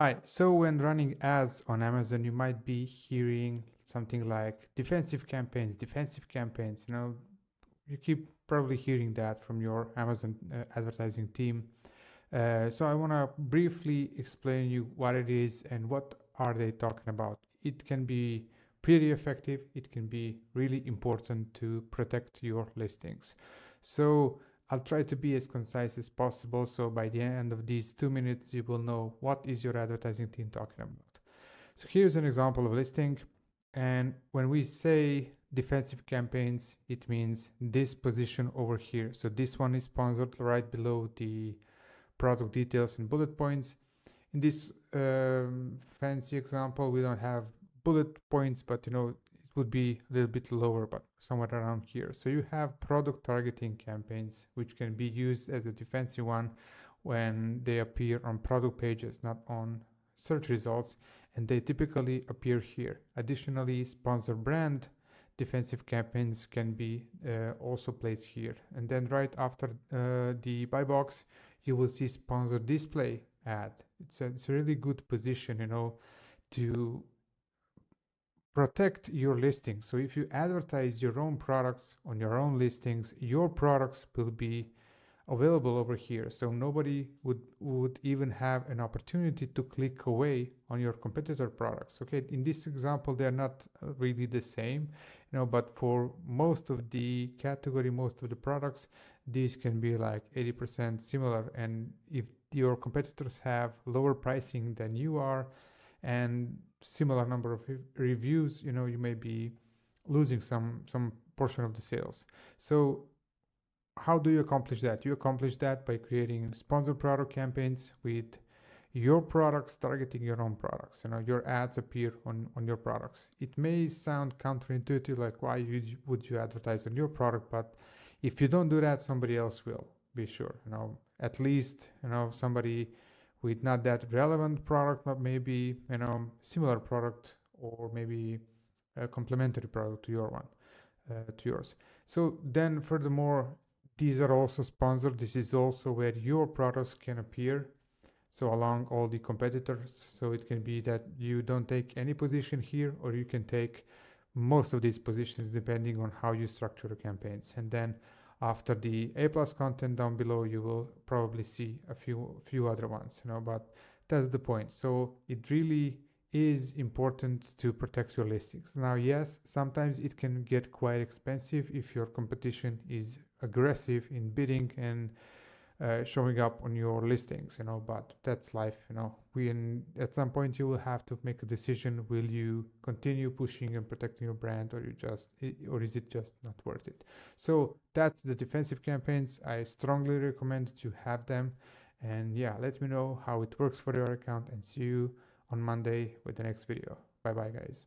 Hi, so when running ads on Amazon, you might be hearing something like defensive campaigns, defensive campaigns. You keep probably hearing that from your Amazon advertising team. So I want to briefly explain you what it is and what are they talking about. It can be pretty effective. It can be really important to protect your listings. So I'll try to be as concise as possible. So by the end of these 2 minutes, you will know what is your advertising team talking about. So here's an example of listing. And when we say defensive campaigns, it means this position over here. So this one is sponsored right below the product details and bullet points. In this fancy example, we don't have bullet points, but it would be a little bit lower, but somewhere around here. So you have product targeting campaigns, which can be used as a defensive one when they appear on product pages, not on search results, and they typically appear here. Additionally, sponsor brand defensive campaigns can be also placed here. And then right after the buy box, you will see sponsor display ad. It's a really good position, to protect your listing. So if you advertise your own products on your own listings, your products will be available over here. So nobody would even have an opportunity to click away on your competitor products. Okay, in this example, they're not really the same, but for most of the category, most of the products, these can be like 80% similar. And if your competitors have lower pricing than you are and similar number of reviews, you may be losing some portion of the sales. So how do you accomplish that? You accomplish that by creating sponsored product campaigns with your products targeting your own products. Your ads appear on your products. It may sound counterintuitive, like why would you advertise on your product? But if you don't do that, somebody else will, be sure. At least, somebody with not that relevant product, but maybe, similar product or maybe a complementary product to your one to yours. So then furthermore, these are also sponsored. This is also where your products can appear. So along all the competitors. So it can be that you don't take any position here, or you can take most of these positions depending on how you structure the campaigns. And then after the A plus content down below, you will probably see a few other ones, but that's the point. So it really is important to protect your listings. Now, yes, sometimes it can get quite expensive if your competition is aggressive in bidding and showing up on your listings, but that's life. At some point you will have to make a decision. Will you continue pushing and protecting your brand, or is it just not worth it? So that's the defensive campaigns. I strongly recommend that you have them. And yeah, let me know how it works for your account, and see you on Monday with the next video. Bye bye, guys.